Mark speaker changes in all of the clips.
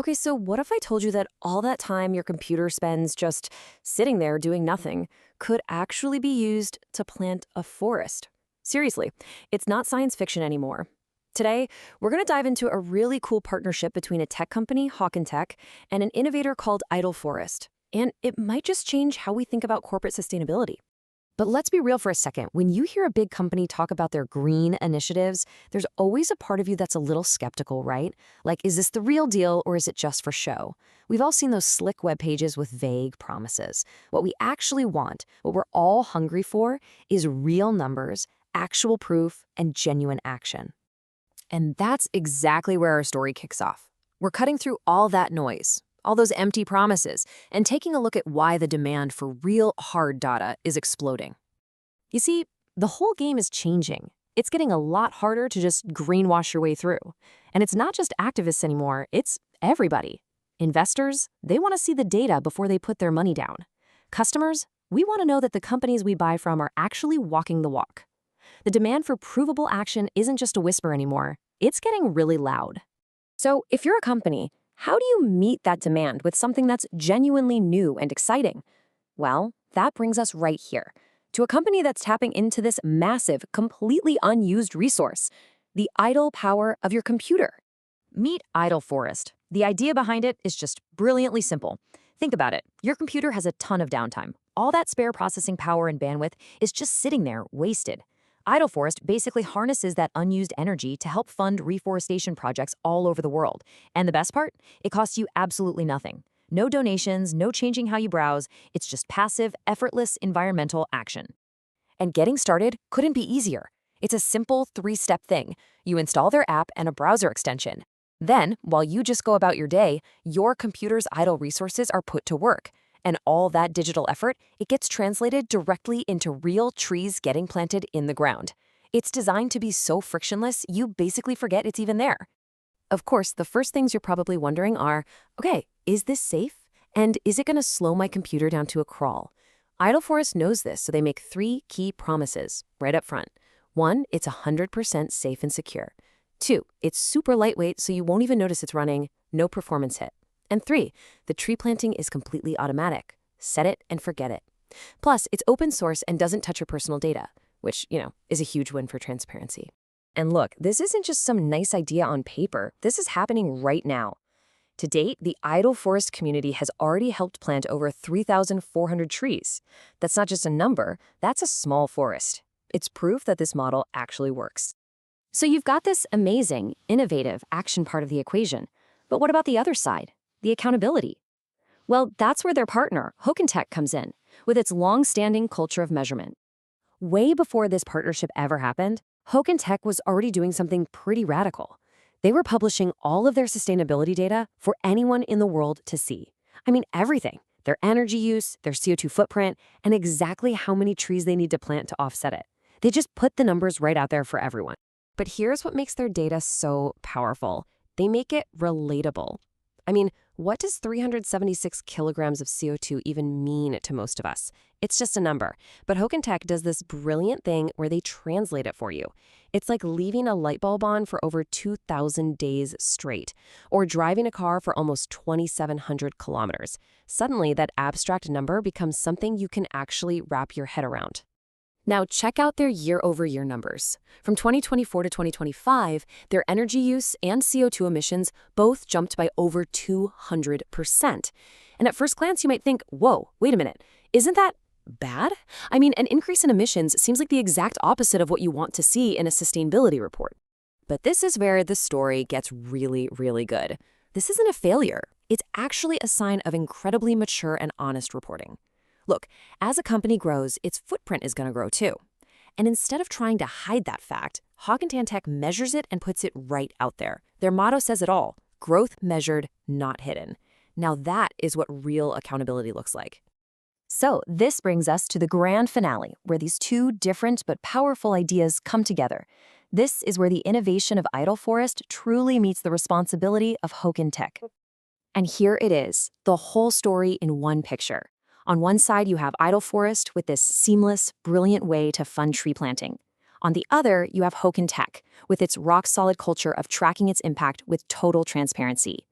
Speaker 1: Okay, so what if I told you that all that time your computer spends just sitting there doing nothing could actually be used to plant a forest? Seriously, it's not science fiction anymore. Today, we're going to dive into a really cool partnership between a tech company, Hoken Tech, and an innovator called IdleForest. And it might just change how we think about corporate sustainability. But let's be real for a second. When you hear a big company talk about their green initiatives, there's always a part of you that's a little skeptical, right? Like, is this the real deal or is it just for show? We've all seen those slick web pages with vague promises. What we actually want, what we're all hungry for, is real numbers, actual proof, and genuine action. And that's exactly where our story kicks off. We're cutting through all that noise, all those empty promises, and taking a look at why the demand for real hard data is exploding. You see, the whole game is changing. It's getting a lot harder to just greenwash your way through. And it's not just activists anymore, it's everybody. Investors, they want to see the data before they put their money down. Customers, we want to know that the companies we buy from are actually walking the walk. The demand for provable action isn't just a whisper anymore, it's getting really loud. So if you're a company, how do you meet that demand with something that's genuinely new and exciting? Well, that brings us right here, to a company that's tapping into this massive, completely unused resource, the idle power of your computer. Meet IdleForest. The idea behind it is just brilliantly simple. Think about it. Your computer has a ton of downtime. All that spare processing power and bandwidth is just sitting there, wasted. IdleForest basically harnesses that unused energy to help fund reforestation projects all over the world. And the best part? It costs you absolutely nothing. No donations, no changing how you browse. It's just passive, effortless environmental action. And getting started couldn't be easier. It's a simple 3-step thing. You install their app and a browser extension. Then, while you just go about your day, your computer's idle resources are put to work. And all that digital effort, it gets translated directly into real trees getting planted in the ground. It's designed to be so frictionless, you basically forget it's even there. Of course, the first things you're probably wondering are, okay, is this safe? And is it going to slow my computer down to a crawl? IdleForest knows this, so they make 3 key promises right up front. 1, it's 100% safe and secure. 2, it's super lightweight, so you won't even notice it's running, no performance hit. And 3, the tree planting is completely automatic. Set it and forget it. Plus, it's open source and doesn't touch your personal data, which, is a huge win for transparency. And look, this isn't just some nice idea on paper. This is happening right now. To date, the IdleForest community has already helped plant over 3,400 trees. That's not just a number, that's a small forest. It's proof that this model actually works. So you've got this amazing, innovative action part of the equation. But what about the other side? The accountability. Well, that's where their partner, Hoken Tech, comes in, with its long-standing culture of measurement. Way before this partnership ever happened, Hoken Tech was already doing something pretty radical. They were publishing all of their sustainability data for anyone in the world to see. I mean, everything. Their energy use, their CO2 footprint, and exactly how many trees they need to plant to offset it. They just put the numbers right out there for everyone. But here's what makes their data so powerful. They make it relatable. I mean, what does 376 kilograms of CO2 even mean to most of us? It's just a number. But Hoken Tech does this brilliant thing where they translate it for you. It's like leaving a light bulb on for over 2,000 days straight, or driving a car for almost 2,700 kilometers. Suddenly, that abstract number becomes something you can actually wrap your head around. Now, check out their year-over-year numbers. From 2024 to 2025, their energy use and CO2 emissions both jumped by over 200%. And at first glance, you might think, whoa, wait a minute, isn't that bad? I mean, an increase in emissions seems like the exact opposite of what you want to see in a sustainability report. But this is where the story gets really, really good. This isn't a failure. It's actually a sign of incredibly mature and honest reporting. Look, as a company grows, its footprint is going to grow too. And instead of trying to hide that fact, Hoken Tech measures it and puts it right out there. Their motto says it all: growth measured, not hidden. Now that is what real accountability looks like. So this brings us to the grand finale, where these 2 different but powerful ideas come together. This is where the innovation of IdleForest truly meets the responsibility of Hoken Tech. And here it is, the whole story in one picture. On one side, you have IdleForest with this seamless, brilliant way to fund tree planting. On the other, you have Hoken Tech with its rock-solid culture of tracking its impact with total transparency.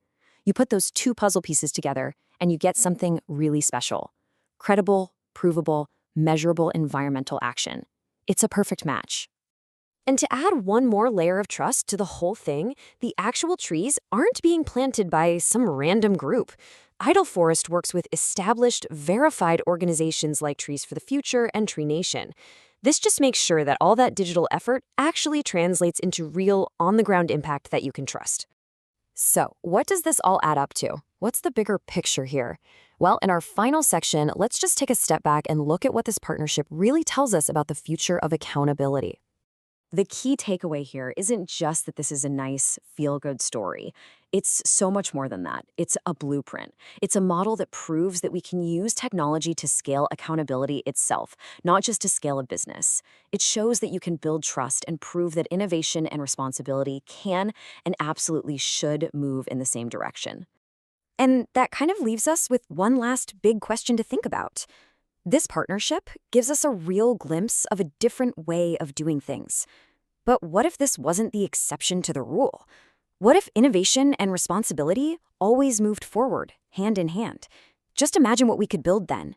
Speaker 1: You put those two puzzle pieces together, and you get something really special. Credible, provable, measurable environmental action. It's a perfect match. And to add one more layer of trust to the whole thing, the actual trees aren't being planted by some random group. IdleForest works with established, verified organizations like Trees for the Future and Tree Nation. This just makes sure that all that digital effort actually translates into real, on-the-ground impact that you can trust. So, what does this all add up to? What's the bigger picture here? Well, in our final section, let's just take a step back and look at what this partnership really tells us about the future of accountability. The key takeaway here isn't just that this is a nice, feel-good story. It's so much more than that. It's a blueprint. It's a model that proves that we can use technology to scale accountability itself, not just to scale a business. It shows that you can build trust and prove that innovation and responsibility can and absolutely should move in the same direction. And that kind of leaves us with one last big question to think about. This partnership gives us a real glimpse of a different way of doing things. But what if this wasn't the exception to the rule? What if innovation and responsibility always moved forward, hand in hand? Just imagine what we could build then.